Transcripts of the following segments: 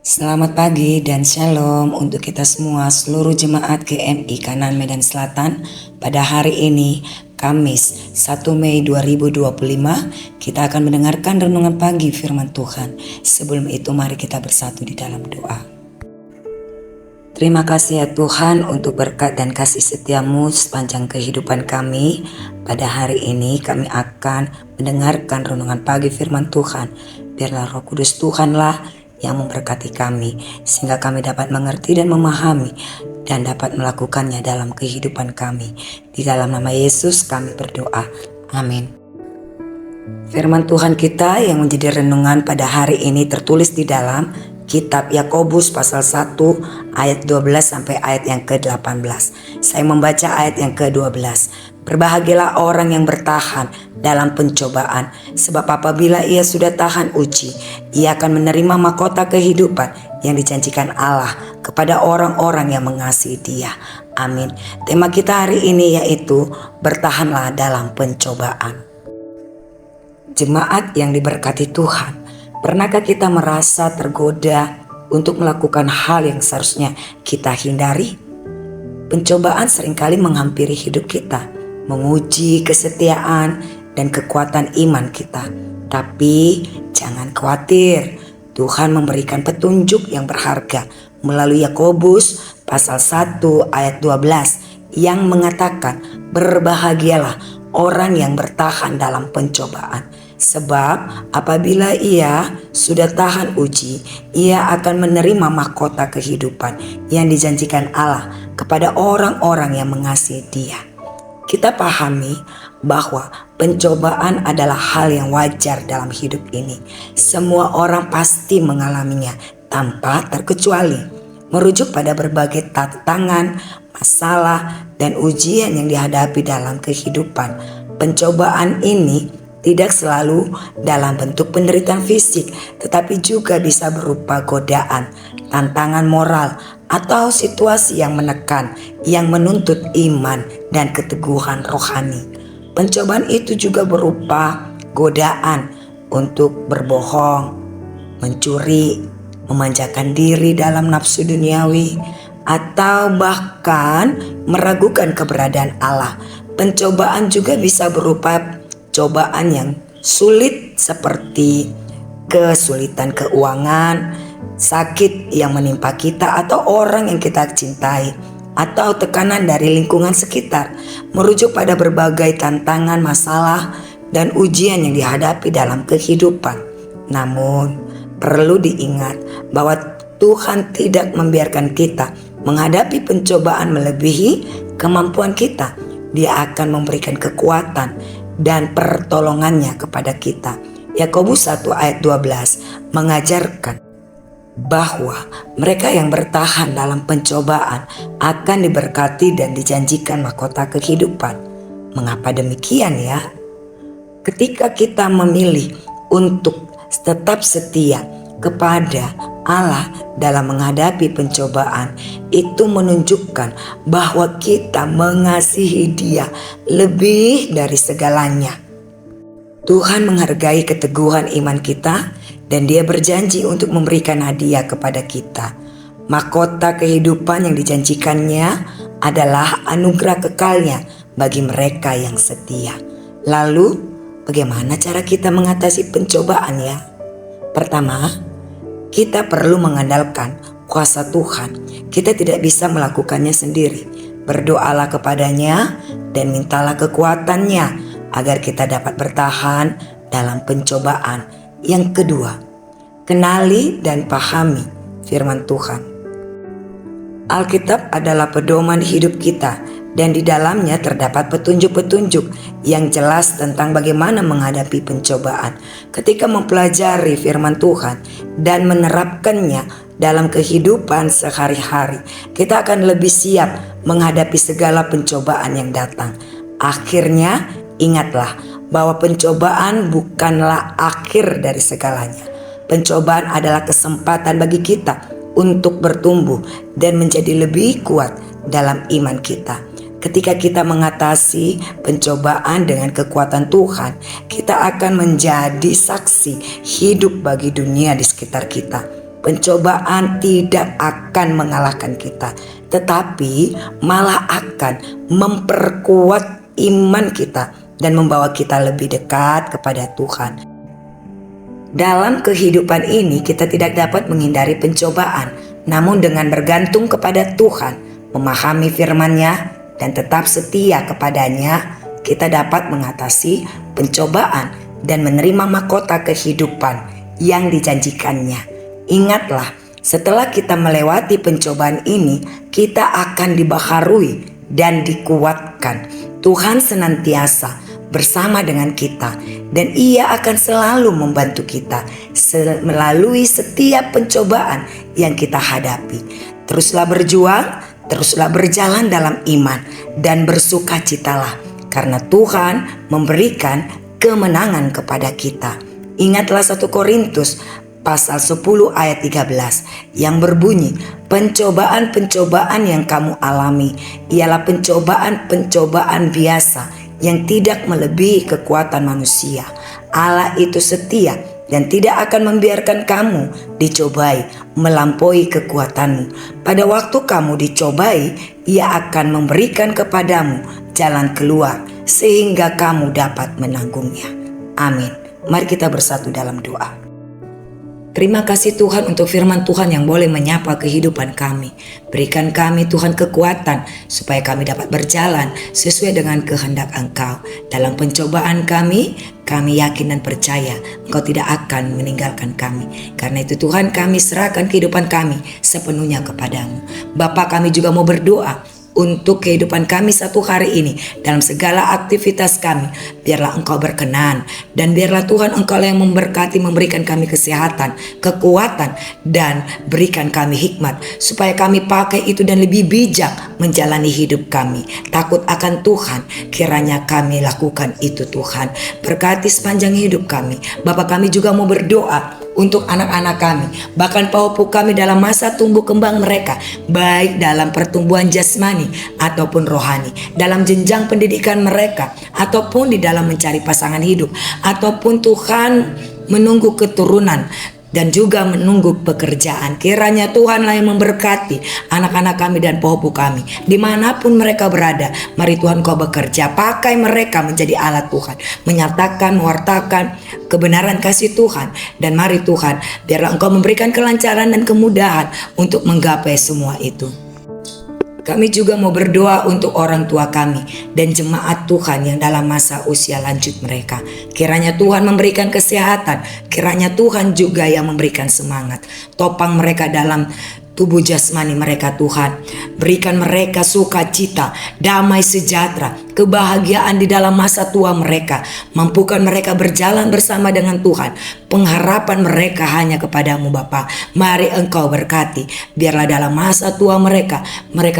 Selamat pagi dan shalom untuk kita semua seluruh jemaat GMI Kanan Medan Selatan. Pada hari ini Kamis 1 Mei 2025 kita akan mendengarkan renungan pagi firman Tuhan. Sebelum itu mari kita bersatu di dalam doa. Terima kasih ya Tuhan untuk berkat dan kasih setiamu sepanjang kehidupan kami. Pada hari ini kami akan mendengarkan renungan pagi firman Tuhan. Biarlah Roh Kudus Tuhanlah yang memberkati kami, sehingga kami dapat mengerti dan memahami dan dapat melakukannya dalam kehidupan kami. Di dalam nama Yesus kami berdoa. Amin. Firman Tuhan kita yang menjadi renungan pada hari ini tertulis di dalam Kitab Yakobus pasal 1 ayat 12 sampai ayat yang ke-18. Saya membaca ayat yang ke-12. Berbahagialah orang yang bertahan dalam pencobaan, sebab apabila ia sudah tahan uji, ia akan menerima mahkota kehidupan yang dijanjikan Allah kepada orang-orang yang mengasihi Dia. Amin. Tema kita hari ini yaitu bertahanlah dalam pencobaan. Jemaat yang diberkati Tuhan, pernahkah kita merasa tergoda untuk melakukan hal yang seharusnya kita hindari? Pencobaan seringkali menghampiri hidup kita, menguji kesetiaan dan kekuatan iman kita. Tapi jangan khawatir, Tuhan memberikan petunjuk yang berharga melalui Yakobus pasal 1 ayat 12 yang mengatakan, berbahagialah orang yang bertahan dalam pencobaan. Sebab apabila ia sudah tahan uji, ia akan menerima mahkota kehidupan yang dijanjikan Allah kepada orang-orang yang mengasihi Dia. Kita pahami bahwa pencobaan adalah hal yang wajar dalam hidup ini. Semua orang pasti mengalaminya tanpa terkecuali. Merujuk pada berbagai tantangan, masalah, dan ujian yang dihadapi dalam kehidupan. Pencobaan ini tidak selalu dalam bentuk penderitaan fisik, tetapi juga bisa berupa godaan, tantangan moral, atau situasi yang menekan, yang menuntut iman dan keteguhan rohani. Pencobaan itu juga berupa godaan untuk berbohong, mencuri, memanjakan diri dalam nafsu duniawi, atau bahkan meragukan keberadaan Allah. Pencobaan juga bisa berupa cobaan yang sulit seperti kesulitan keuangan, sakit yang menimpa kita atau orang yang kita cintai, atau tekanan dari lingkungan sekitar, merujuk pada berbagai tantangan, masalah, dan ujian yang dihadapi dalam kehidupan. Namun perlu diingat bahwa Tuhan tidak membiarkan kita menghadapi pencobaan melebihi kemampuan kita. Dia akan memberikan kekuatan dan pertolongannya kepada kita. Yakobus 1 ayat 12 mengajarkan bahwa mereka yang bertahan dalam pencobaan akan diberkati dan dijanjikan mahkota kehidupan. Mengapa demikian ya? Ketika kita memilih untuk tetap setia kepada Allah dalam menghadapi pencobaan, itu menunjukkan bahwa kita mengasihi Dia lebih dari segalanya. Tuhan menghargai keteguhan iman kita dan Dia berjanji untuk memberikan hadiah kepada kita. Mahkota kehidupan yang dijanjikannya adalah anugerah kekalnya bagi mereka yang setia. Lalu, bagaimana cara kita mengatasi pencobaan ya? Pertama, kita perlu mengandalkan kuasa Tuhan. Kita tidak bisa melakukannya sendiri. Berdoalah kepadanya dan mintalah kekuatannya agar kita dapat bertahan dalam pencobaan. Yang kedua, kenali dan pahami firman Tuhan. Alkitab adalah pedoman hidup kita dan di dalamnya terdapat petunjuk-petunjuk yang jelas tentang bagaimana menghadapi pencobaan. Ketika mempelajari firman Tuhan dan menerapkannya dalam kehidupan sehari-hari, kita akan lebih siap menghadapi segala pencobaan yang datang. Akhirnya, ingatlah bahwa pencobaan bukanlah akhir dari segalanya. Pencobaan adalah kesempatan bagi kita untuk bertumbuh dan menjadi lebih kuat dalam iman kita. Ketika kita mengatasi pencobaan dengan kekuatan Tuhan, kita akan menjadi saksi hidup bagi dunia di sekitar kita. Pencobaan tidak akan mengalahkan kita, tetapi malah akan memperkuat iman kita dan membawa kita lebih dekat kepada Tuhan. Dalam kehidupan ini kita tidak dapat menghindari pencobaan, namun dengan bergantung kepada Tuhan, memahami firman-Nya dan tetap setia kepadanya, kita dapat mengatasi pencobaan dan menerima mahkota kehidupan yang dijanjikannya. Ingatlah, setelah kita melewati pencobaan ini, kita akan dibaharui dan dikuatkan. Tuhan senantiasa bersama dengan kita dan Ia akan selalu membantu kita melalui setiap pencobaan yang kita hadapi. Teruslah berjuang, teruslah berjalan dalam iman dan bersukacitalah karena Tuhan memberikan kemenangan kepada kita. Ingatlah 1 Korintus pasal 10 ayat 13 yang berbunyi, pencobaan-pencobaan yang kamu alami ialah pencobaan-pencobaan biasa yang tidak melebihi kekuatan manusia. Allah itu setia dan tidak akan membiarkan kamu dicobai melampaui kekuatanmu. Pada waktu kamu dicobai, Ia akan memberikan kepadamu jalan keluar sehingga kamu dapat menanggungnya. Amin. Mari kita bersatu dalam doa. Terima kasih Tuhan untuk firman Tuhan yang boleh menyapa kehidupan kami. Berikan kami Tuhan kekuatan supaya kami dapat berjalan sesuai dengan kehendak Engkau. Dalam pencobaan kami yakin dan percaya Engkau tidak akan meninggalkan kami. Karena itu Tuhan, kami serahkan kehidupan kami sepenuhnya kepadamu. Bapa, kami juga mau berdoa untuk kehidupan kami satu hari ini dalam segala aktivitas kami. Biarlah Engkau berkenan dan biarlah Tuhan Engkau yang memberkati, memberikan kami kesehatan, kekuatan dan berikan kami hikmat supaya kami pakai itu dan lebih bijak menjalani hidup kami. Takut akan Tuhan, kiranya kami lakukan itu Tuhan. Berkati sepanjang hidup kami. Bapa, kami juga mau berdoa untuk anak-anak kami, bahkan paupu kami dalam masa tumbuh kembang mereka, baik dalam pertumbuhan jasmani ataupun rohani, dalam jenjang pendidikan mereka, ataupun di dalam mencari pasangan hidup, ataupun Tuhan menunggu keturunan dan juga menunggu pekerjaan. Kiranya Tuhanlah yang memberkati anak-anak kami dan pohopu kami dimanapun mereka berada. Mari Tuhan Kau bekerja, pakai mereka menjadi alat Tuhan, menyatakan, mewartakan kebenaran kasih Tuhan. Dan mari Tuhan, biarlah Engkau memberikan kelancaran dan kemudahan untuk menggapai semua itu. Kami juga mau berdoa untuk orang tua kami dan jemaat Tuhan yang dalam masa usia lanjut mereka. Kiranya Tuhan memberikan kesehatan, kiranya Tuhan juga yang memberikan semangat. Topang mereka dalam tubuh jasmani mereka Tuhan. Berikan mereka sukacita, damai sejahtera, kebahagiaan di dalam masa tua mereka. Mampukan mereka berjalan bersama dengan Tuhan. Pengharapan mereka hanya kepadamu Bapa. Mari Engkau berkati. Biarlah dalam masa tua mereka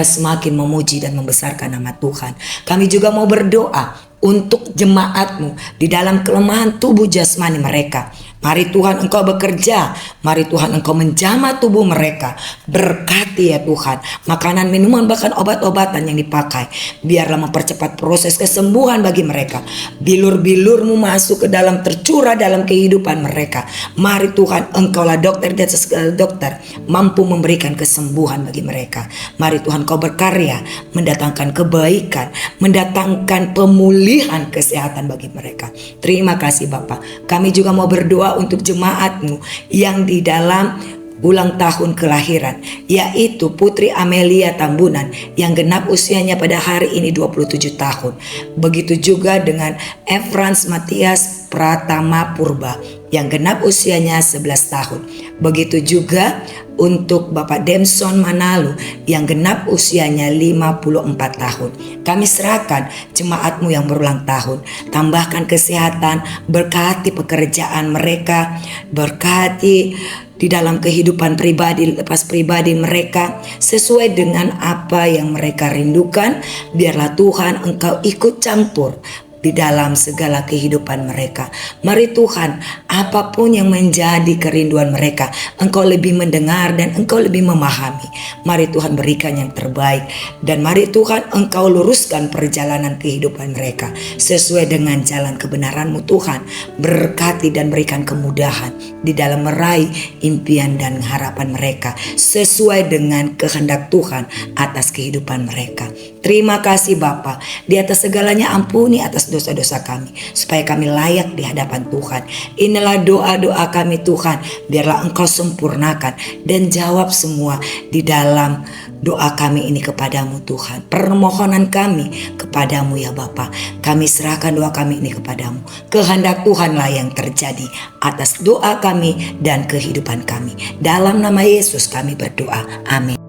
semakin memuji dan membesarkan nama Tuhan. Kami juga mau berdoa untuk jemaat-Mu di dalam kelemahan tubuh jasmani mereka. Mari Tuhan Engkau bekerja, mari Tuhan Engkau menjamah tubuh mereka. Berkati ya Tuhan, makanan, minuman, bahkan obat-obatan yang dipakai. Biarlah mempercepat proses kesembuhan bagi mereka. Bilur-bilur-Mu masuk ke dalam, tercurah dalam kehidupan mereka. Mari Tuhan Engkaulah dokter di atas segala dokter, mampu memberikan kesembuhan bagi mereka. Mari Tuhan Kau berkarya, mendatangkan kebaikan, mendatangkan pemulihan kesehatan bagi mereka. Terima kasih Bapa. Kami juga mau berdoa untuk jemaat-Mu yang di dalam ulang tahun kelahiran, yaitu Putri Amelia Tambunan yang genap usianya pada hari ini 27 tahun. Begitu juga dengan Efrans Matias Pratama Purba yang genap usianya 11 tahun. Begitu juga untuk Bapak Demson Manalu yang genap usianya 54 tahun. Kami serahkan jemaat-Mu yang berulang tahun. Tambahkan kesehatan, berkati pekerjaan mereka, berkati di dalam kehidupan pribadi, lepas pribadi mereka sesuai dengan apa yang mereka rindukan. Biarlah Tuhan Engkau ikut campur di dalam segala kehidupan mereka. Mari Tuhan, apapun yang menjadi kerinduan mereka, Engkau lebih mendengar dan Engkau lebih memahami. Mari Tuhan berikan yang terbaik, dan mari Tuhan Engkau luruskan perjalanan kehidupan mereka sesuai dengan jalan kebenaran-Mu Tuhan. Berkati dan berikan kemudahan di dalam meraih impian dan harapan mereka sesuai dengan kehendak Tuhan atas kehidupan mereka. Terima kasih Bapa, di atas segalanya ampuni atas dosa-dosa kami, supaya kami layak di hadapan Tuhan. Inilah doa-doa kami Tuhan, biarlah Engkau sempurnakan dan jawab semua di dalam doa kami ini kepadamu Tuhan. Permohonan kami kepadamu ya Bapa, kami serahkan doa kami ini kepadamu. Kehendak Tuhanlah yang terjadi atas doa kami dan kehidupan kami. Dalam nama Yesus kami berdoa, amin.